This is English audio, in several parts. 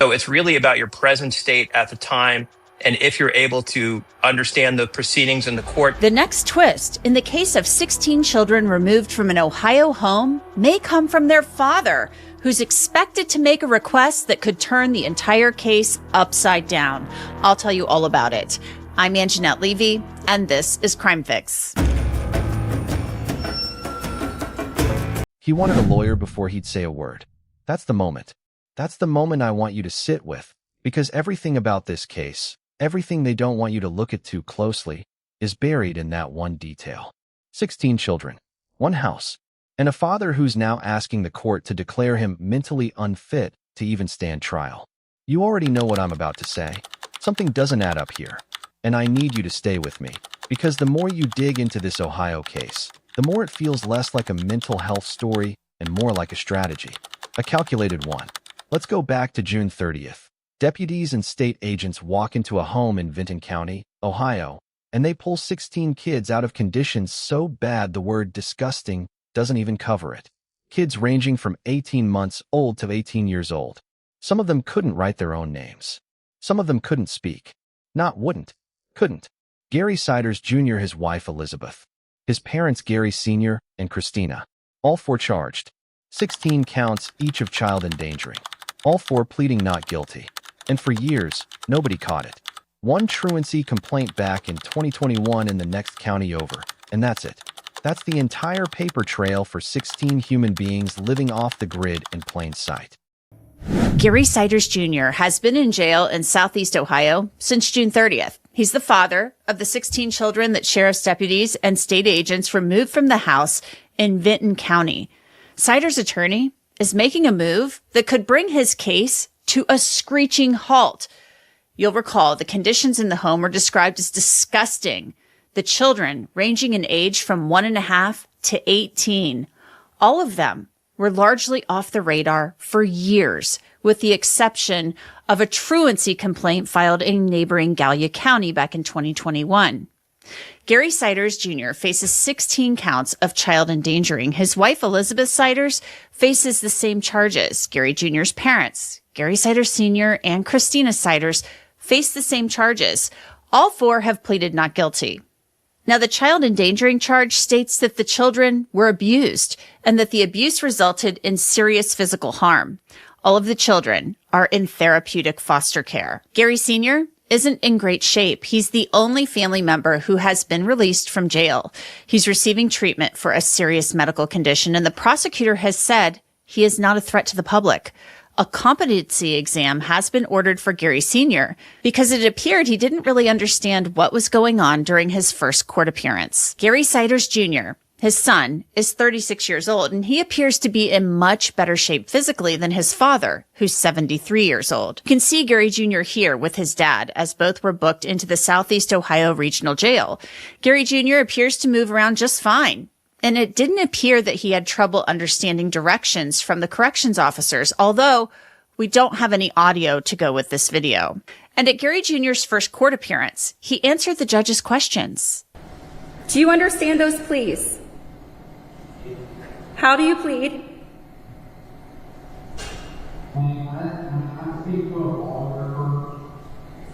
So it's really about your present state at the time, and if you're able to understand the proceedings in the court. The next twist in the case of 16 children removed from an Ohio home may come from their father, who's expected to make a request that could turn the entire case upside down. I'll tell you all about it. I'm Anjanette Levy, and this is Crime Fix. He wanted a lawyer before he'd say a word. That's the moment. That's the moment I want you to sit with, because everything about this case, everything they don't want you to look at too closely, is buried in that one detail. 16 children, one house, and a father who's now asking the court to declare him mentally unfit to even stand trial. You already know what I'm about to say. Something doesn't add up here, and I need you to stay with me, because the more you dig into this Ohio case, the more it feels less like a mental health story and more like a strategy, a calculated one. Let's go back to June 30th. Deputies and state agents walk into a home in Vinton County, Ohio, and they pull 16 kids out of conditions so bad the word disgusting doesn't even cover it. Kids ranging from 18 months old to 18 years old. Some of them couldn't write their own names. Some of them couldn't speak. Not wouldn't. Couldn't. Gary Siders Jr., his wife Elizabeth, his parents Gary Sr. and Christina, all 4 charged. 16 counts each of child endangering. All 4 pleading not guilty. And for years, nobody caught it. One truancy complaint back in 2021 in the next county over, and that's it. That's the entire paper trail for 16 human beings living off the grid in plain sight. Gary Siders Jr. has been in jail in Southeast Ohio since June 30th. He's the father of the 16 children that sheriff's deputies and state agents removed from the house in Vinton County. Siders' attorney is making a move that could bring his case to a screeching halt. You'll recall the conditions in the home were described as disgusting. The children ranging in age from 1.5 to 18. All of them were largely off the radar for years, with the exception of a truancy complaint filed in neighboring Gallia County back in 2021. Gary Siders Jr. faces 16 counts of child endangering. His wife, Elizabeth Siders, faces the same charges. Gary Jr.'s parents, Gary Siders Sr. and Christina Siders, face the same charges. All 4 have pleaded not guilty. Now, the child endangering charge states that the children were abused and that the abuse resulted in serious physical harm. All of the children are in therapeutic foster care. Gary Sr. isn't in great shape. He's the only family member who has been released from jail. He's receiving treatment for a serious medical condition, and the prosecutor has said he is not a threat to the public. A competency exam has been ordered for Gary Sr. because it appeared he didn't really understand what was going on during his first court appearance. Gary Siders Jr., his son, is 36 years old, and he appears to be in much better shape physically than his father, who's 73 years old. You can see Gary Jr. here with his dad, as both were booked into the Southeast Ohio Regional Jail. Gary Jr. appears to move around just fine. And it didn't appear that he had trouble understanding directions from the corrections officers, although we don't have any audio to go with this video. And at Gary Jr.'s first court appearance, he answered the judge's questions. Do you understand those pleas? How do you plead?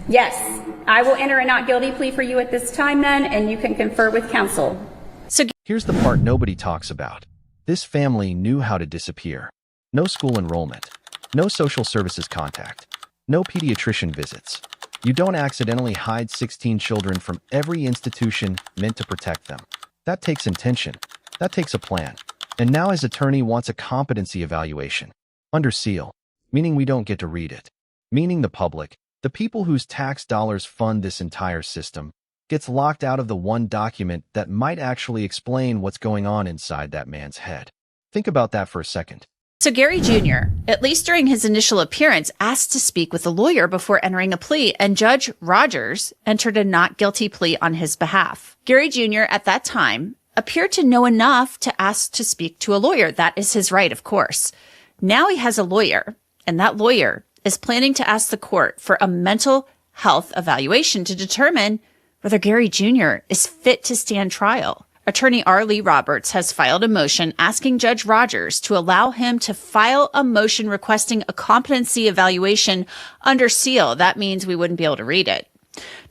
Yes, I will enter a not guilty plea for you at this time then, and you can confer with counsel. So here's the part nobody talks about. This family knew how to disappear. No school enrollment. No social services contact. No pediatrician visits. You don't accidentally hide 16 children from every institution meant to protect them. That takes intention. That takes a plan. And now his attorney wants a competency evaluation. Under seal. Meaning we don't get to read it. Meaning the public, the people whose tax dollars fund this entire system, gets locked out of the one document that might actually explain what's going on inside that man's head. Think about that for a second. So Gary Jr., at least during his initial appearance, asked to speak with a lawyer before entering a plea, and Judge Rogers entered a not guilty plea on his behalf. Gary Jr. at that time appeared to know enough to ask to speak to a lawyer. That is his right, of course. Now he has a lawyer, and that lawyer is planning to ask the court for a mental health evaluation to determine whether Gary Jr. is fit to stand trial. Attorney R. Lee Roberts has filed a motion asking Judge Rogers to allow him to file a motion requesting a competency evaluation under seal. That means we wouldn't be able to read it.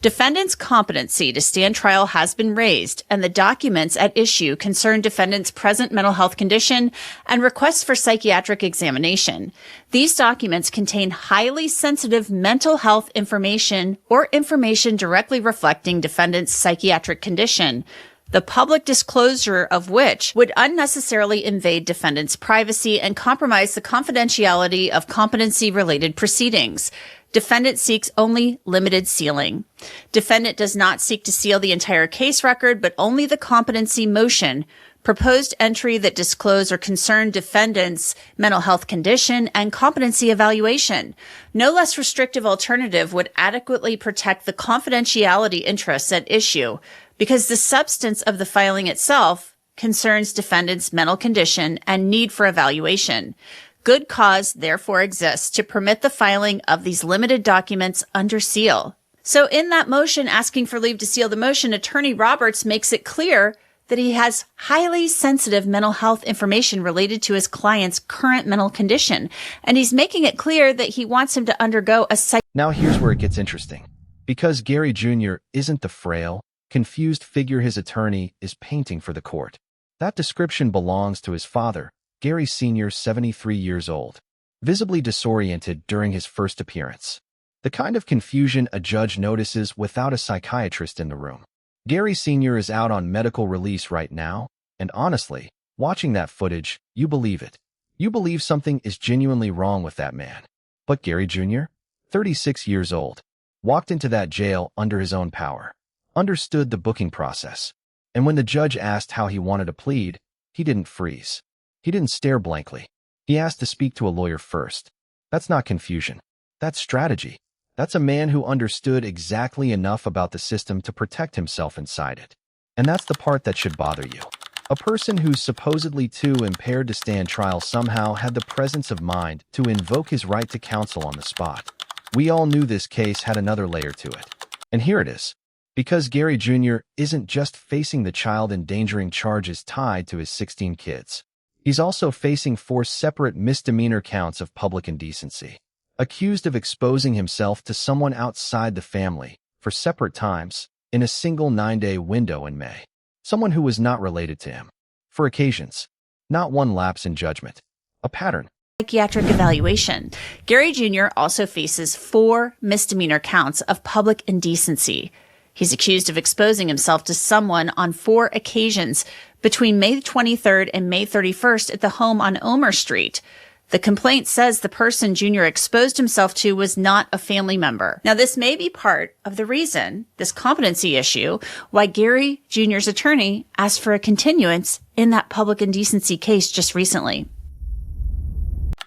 Defendant's competency to stand trial has been raised, and the documents at issue concern defendant's present mental health condition and requests for psychiatric examination. These documents contain highly sensitive mental health information or information directly reflecting defendant's psychiatric condition, the public disclosure of which would unnecessarily invade defendant's privacy and compromise the confidentiality of competency-related proceedings. Defendant seeks only limited sealing. Defendant does not seek to seal the entire case record, but only the competency motion, proposed entry that disclose or concern defendant's mental health condition and competency evaluation. No less restrictive alternative would adequately protect the confidentiality interests at issue, because the substance of the filing itself concerns defendant's mental condition and need for evaluation. Good cause, therefore, exists to permit the filing of these limited documents under seal. So in that motion asking for leave to seal the motion, Attorney Roberts makes it clear that he has highly sensitive mental health information related to his client's current mental condition. And he's making it clear that he wants him to undergo a Now here's where it gets interesting. Because Gary Jr. isn't the frail, confused figure his attorney is painting for the court. That description belongs to his father, Gary Sr., 73 years old, visibly disoriented during his first appearance. The kind of confusion a judge notices without a psychiatrist in the room. Gary Sr. is out on medical release right now, and honestly, watching that footage, you believe it. You believe something is genuinely wrong with that man. But Gary Jr., 36 years old, walked into that jail under his own power, understood the booking process, and when the judge asked how he wanted to plead, he didn't freeze. He didn't stare blankly. He asked to speak to a lawyer first. That's not confusion. That's strategy. That's a man who understood exactly enough about the system to protect himself inside it. And that's the part that should bother you. A person who's supposedly too impaired to stand trial somehow had the presence of mind to invoke his right to counsel on the spot. We all knew this case had another layer to it. And here it is. Because Gary Jr. isn't just facing the child endangering charges tied to his 16 kids. He's also facing 4 separate misdemeanor counts of public indecency, accused of exposing himself to someone outside the family for separate times in a single 9-day window in May. Someone who was not related to him. For occasions. Not one lapse in judgment. A pattern. Psychiatric evaluation. Gary Jr. also faces 4 misdemeanor counts of public indecency. He's accused of exposing himself to someone on 4 occasions between May 23rd and May 31st at the home on Omer Street. The complaint says the person Jr. exposed himself to was not a family member. Now, this may be part of the reason, this competency issue, why Gary Jr.'s attorney asked for a continuance in that public indecency case just recently.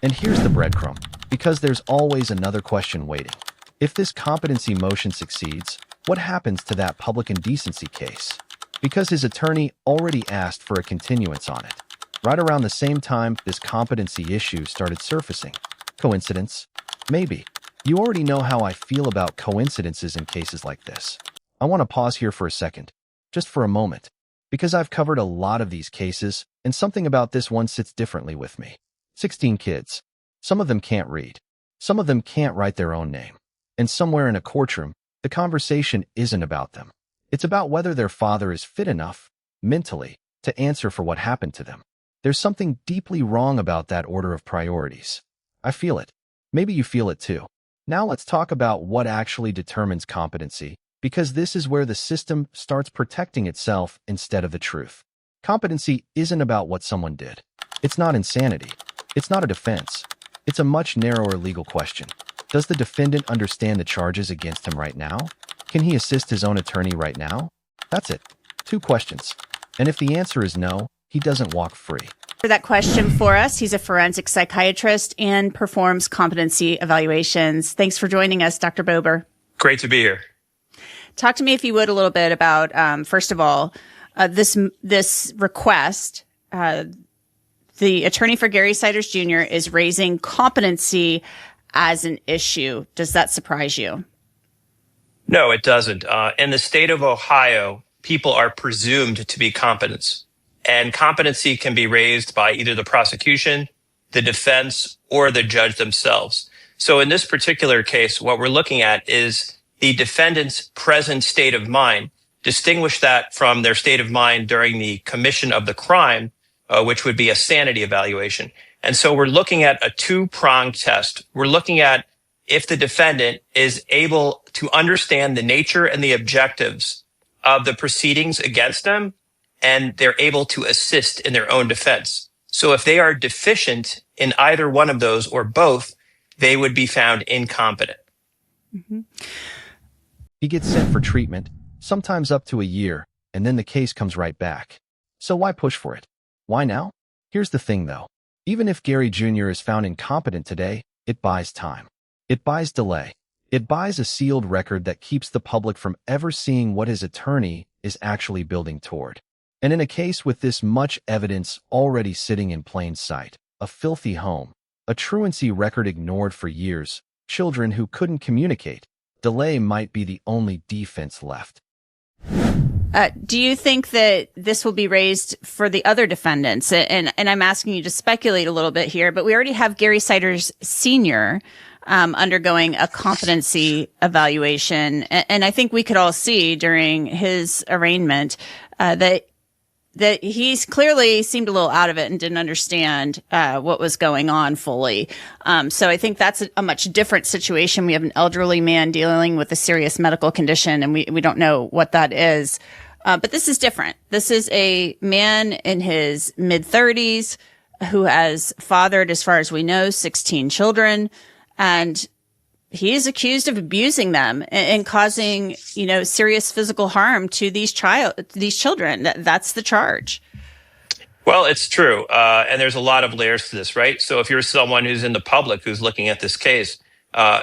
And here's the breadcrumb, because there's always another question waiting. If this competency motion succeeds, what happens to that public indecency case? Because his attorney already asked for a continuance on it. Right around the same time this competency issue started surfacing. Coincidence? Maybe. You already know how I feel about coincidences in cases like this. I want to pause here for a second, just for a moment, because I've covered a lot of these cases, and something about this one sits differently with me. 16 kids. Some of them can't read. Some of them can't write their own name. And somewhere in a courtroom, the conversation isn't about them. It's about whether their father is fit enough, mentally, to answer for what happened to them. There's something deeply wrong about that order of priorities. I feel it. Maybe you feel it too. Now let's talk about what actually determines competency, because this is where the system starts protecting itself instead of the truth. Competency isn't about what someone did. It's not insanity. It's not a defense. It's a much narrower legal question. Does the defendant understand the charges against him right now? Can he assist his own attorney right now? That's it. 2 questions. And if the answer is no, he doesn't walk free. For that question for us, he's a forensic psychiatrist and performs competency evaluations. Thanks for joining us, Dr. Bober. Great to be here. Talk to me, if you would, a little bit about, first of all, this request. The attorney for Gary Siders Jr. is raising competency as an issue. Does that surprise you? No, it doesn't. In the state of Ohio, people are presumed to be competent. And competency can be raised by either the prosecution, the defense, or the judge themselves. So in this particular case, what we're looking at is the defendant's present state of mind. Distinguish that from their state of mind during the commission of the crime, which would be a sanity evaluation. And so we're looking at a two-pronged test. We're looking at if the defendant is able to understand the nature and the objectives of the proceedings against them, and they're able to assist in their own defense. So if they are deficient in either one of those or both, they would be found incompetent. Mm-hmm. He gets sent for treatment, sometimes up to a year, and then the case comes right back. So why push for it? Why now? Here's the thing, though. Even if Gary Jr. is found incompetent today, it buys time. It buys delay. It buys a sealed record that keeps the public from ever seeing what his attorney is actually building toward. And in a case with this much evidence already sitting in plain sight, a filthy home, a truancy record ignored for years, children who couldn't communicate, delay might be the only defense left. Do you think that this will be raised for the other defendants? And I'm asking you to speculate a little bit here, but we already have Gary Siders Sr. Undergoing a competency evaluation. And I think we could all see during his arraignment that he's clearly seemed a little out of it and didn't understand what was going on fully. So I think that's a much different situation. We have an elderly man dealing with a serious medical condition, and we don't know what that is. But this is different. This is a man in his mid-30s who has fathered, as far as we know, 16 children, and he is accused of abusing them and causing, serious physical harm to these children. That's the charge. Well, it's true. And there's a lot of layers to this, right? So if you're someone who's in the public who's looking at this case,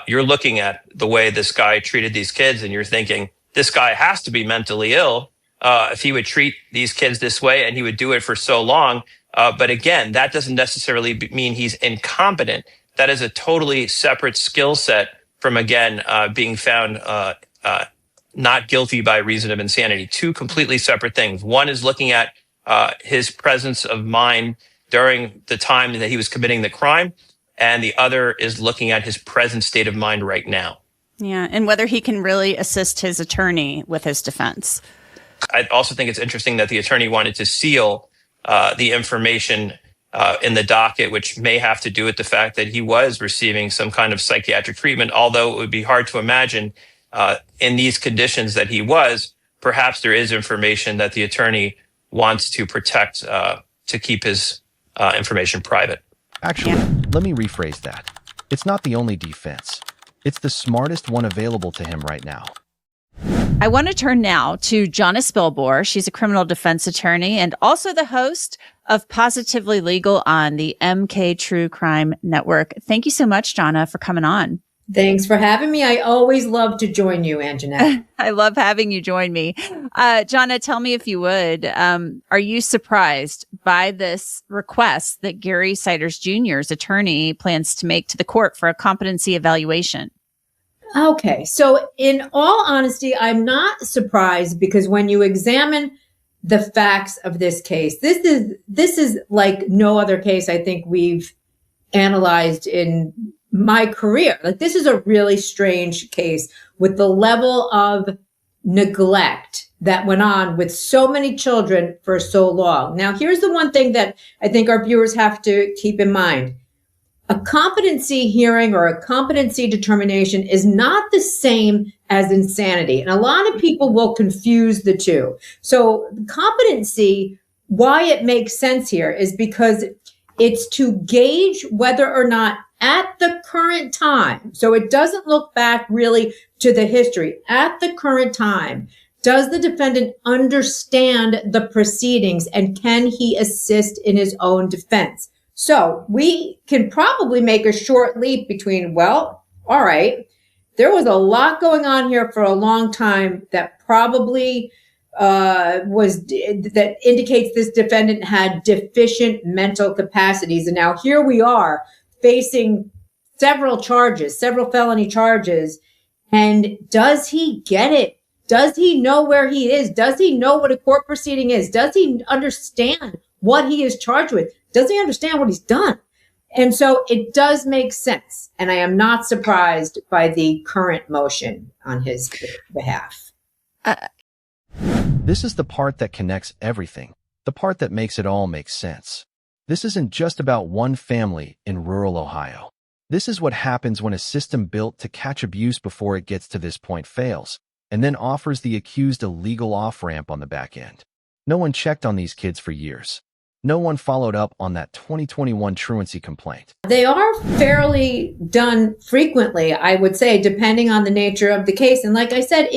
you're looking at the way this guy treated these kids, and you're thinking, this guy has to be mentally ill if he would treat these kids this way, and he would do it for so long. But again, that doesn't necessarily mean he's incompetent. That is a totally separate skill set from, again, being found not guilty by reason of insanity. Two completely separate things. One is looking at his presence of mind during the time that he was committing the crime, and the other is looking at his present state of mind right now. Yeah, and whether he can really assist his attorney with his defense. I also think it's interesting that the attorney wanted to seal the information in the docket, which may have to do with the fact that he was receiving some kind of psychiatric treatment, although it would be hard to imagine in these conditions that he was. Perhaps there is information that the attorney wants to protect to keep his information private. Actually, let me rephrase that. It's not the only defense. It's the smartest one available to him right now. I want to turn now to Jonna Spilbor. She's a criminal defense attorney and also the host of Positively Legal on the MK True Crime Network. Thank you so much, Jonna, for coming on. Thanks for having me. I always love to join you, Anjanette. I love having you join me. Jonna, tell me if you would, are you surprised by this request that Gary Siders Jr.'s attorney plans to make to the court for a competency evaluation? Okay. So in all honesty, I'm not surprised, because when you examine the facts of this case, this is like no other case I think we've analyzed in my career. Like, this is a really strange case with the level of neglect that went on with so many children for so long. Now, here's the one thing that I think our viewers have to keep in mind. A competency hearing or a competency determination is not the same as insanity. And a lot of people will confuse the two. So competency, why it makes sense here is because it's to gauge whether or not at the current time, so it doesn't look back really to the history, at the current time, does the defendant understand the proceedings and can he assist in his own defense? So we can probably make a short leap between, well, all right, there was a lot going on here for a long time that probably that indicates this defendant had deficient mental capacities. And now here we are facing several felony charges. And does he get it Does he know where he is? Does he know what a court proceeding is? Does he understand what he is charged with? Does he understand what he's done? And so it does make sense. And I am not surprised by the current motion on his behalf. This is the part that connects everything, the part that makes it all make sense. This isn't just about one family in rural Ohio. This is what happens when a system built to catch abuse before it gets to this point fails, and then offers the accused a legal off-ramp on the back end. No one checked on these kids for years. No one followed up on that 2021 truancy complaint. They are fairly done frequently, I would say, depending on the nature of the case. And like I said,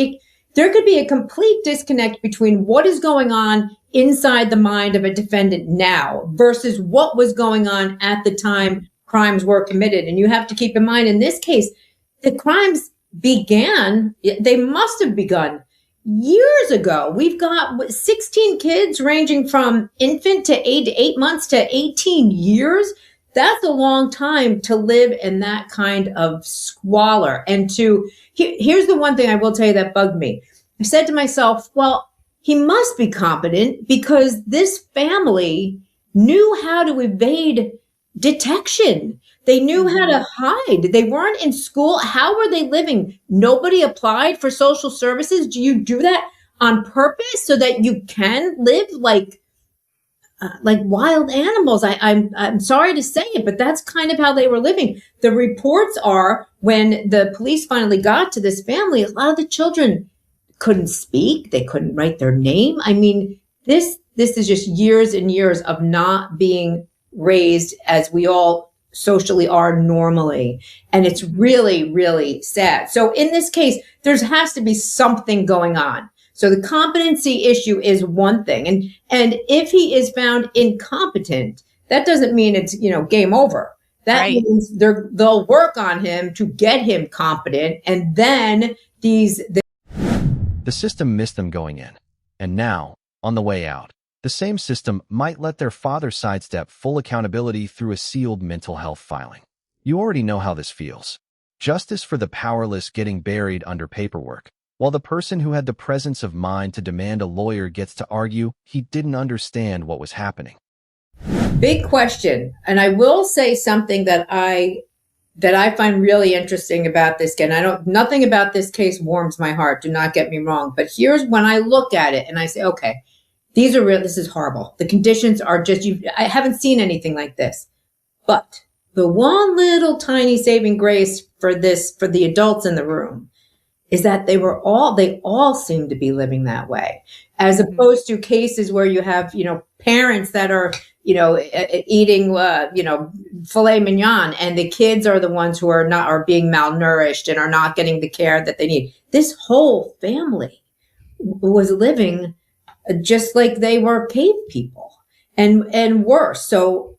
there could be a complete disconnect between what is going on inside the mind of a defendant now versus what was going on at the time crimes were committed. And you have to keep in mind, in this case, the crimes they must have begun years ago. We've got 16 kids ranging from infant to 8 months to 18 years. That's a long time to live in that kind of squalor. And here's the one thing I will tell you that bugged me. I said to myself, well, he must be competent because this family knew how to evade detection. They knew how to hide. They weren't in school. How were they living? Nobody applied for social services. Do you do that on purpose so that you can live like wild animals? I'm sorry to say it, but that's kind of how they were living. The reports are when the police finally got to this family, a lot of the children couldn't speak. They couldn't write their name. I mean, this is just years and years of not being raised as we all socially are normally. And it's really, really sad. So in this case, there has to be something going on. So the competency issue is one thing. And if he is found incompetent, that doesn't mean it's, game over. That means they'll work on him to get him competent. And then the system missed them going in. And now, on the way out, the same system might let their father sidestep full accountability through a sealed mental health filing. You already know how this feels. Justice for the powerless getting buried under paperwork, while the person who had the presence of mind to demand a lawyer gets to argue he didn't understand what was happening. Big question. And I will say something that I find really interesting about this. Again, nothing about this case warms my heart. Do not get me wrong. But here's when I look at it and I say, okay, this is horrible. The conditions are I haven't seen anything like this. But the one little tiny saving grace for the adults in the room is that they all seem to be living that way, as opposed to cases where you have, parents that are, eating, filet mignon, and the kids are the ones who are being malnourished and are not getting the care that they need. This whole family was living just like they were cave people and worse. So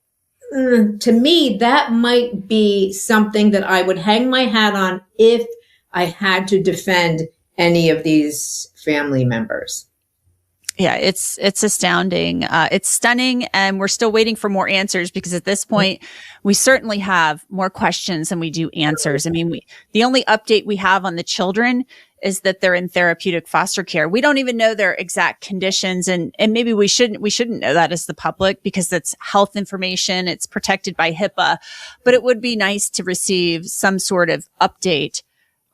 to me, that might be something that I would hang my hat on if I had to defend any of these family members. Yeah, it's astounding. It's stunning. And we're still waiting for more answers because at this point, we certainly have more questions than we do answers. I mean, the only update we have on the children is that they're in therapeutic foster care. We don't even know their exact conditions. And maybe we shouldn't know that as the public because it's health information. It's protected by HIPAA, but it would be nice to receive some sort of update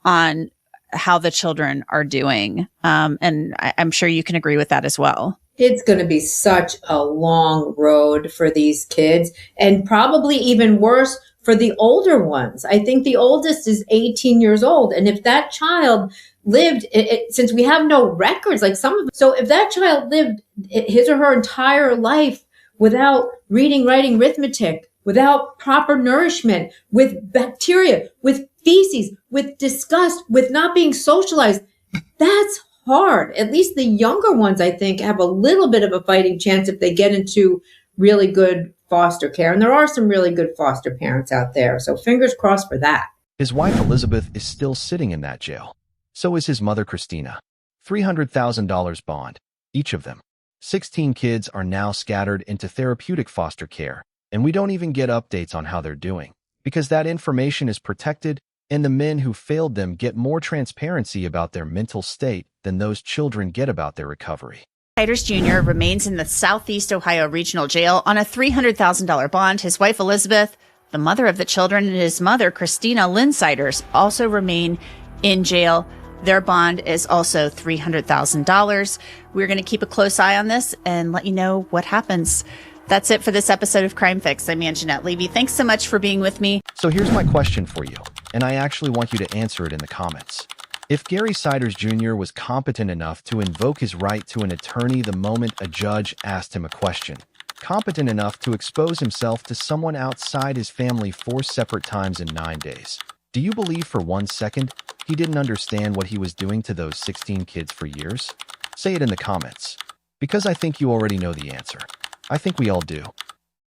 on how the children are doing. And I'm sure you can agree with that as well. It's going to be such a long road for these kids, and probably even worse for the older ones. I think the oldest is 18 years old. And if that child lived, since we have no records, so if that child lived his or her entire life without reading, writing, arithmetic, without proper nourishment, with bacteria, with feces, with disgust, with not being socialized, that's hard. At least the younger ones, I think, have a little bit of a fighting chance if they get into really good foster care. And there are some really good foster parents out there. So fingers crossed for that. His wife, Elizabeth, is still sitting in that jail. So is his mother, Christina. $300,000 bond, each of them. 16 kids are now scattered into therapeutic foster care, and we don't even get updates on how they're doing, because that information is protected And the men who failed them get more transparency about their mental state than those children get about their recovery. Siders Jr. remains in the Southeast Ohio Regional Jail on a $300,000 bond. His wife, Elizabeth, the mother of the children, and his mother, Christina Lynn Siders, also remain in jail. Their bond is also $300,000. We're going to keep a close eye on this and let you know what happens. That's it for this episode of Crime Fix. I'm Anjanette Levy. Thanks so much for being with me. So here's my question for you, and I actually want you to answer it in the comments. If Gary Siders Jr. was competent enough to invoke his right to an attorney the moment a judge asked him a question, competent enough to expose himself to someone outside his family 4 separate times in 9 days, do you believe for 1 second he didn't understand what he was doing to those 16 kids for years? Say it in the comments, because I think you already know the answer. I think we all do.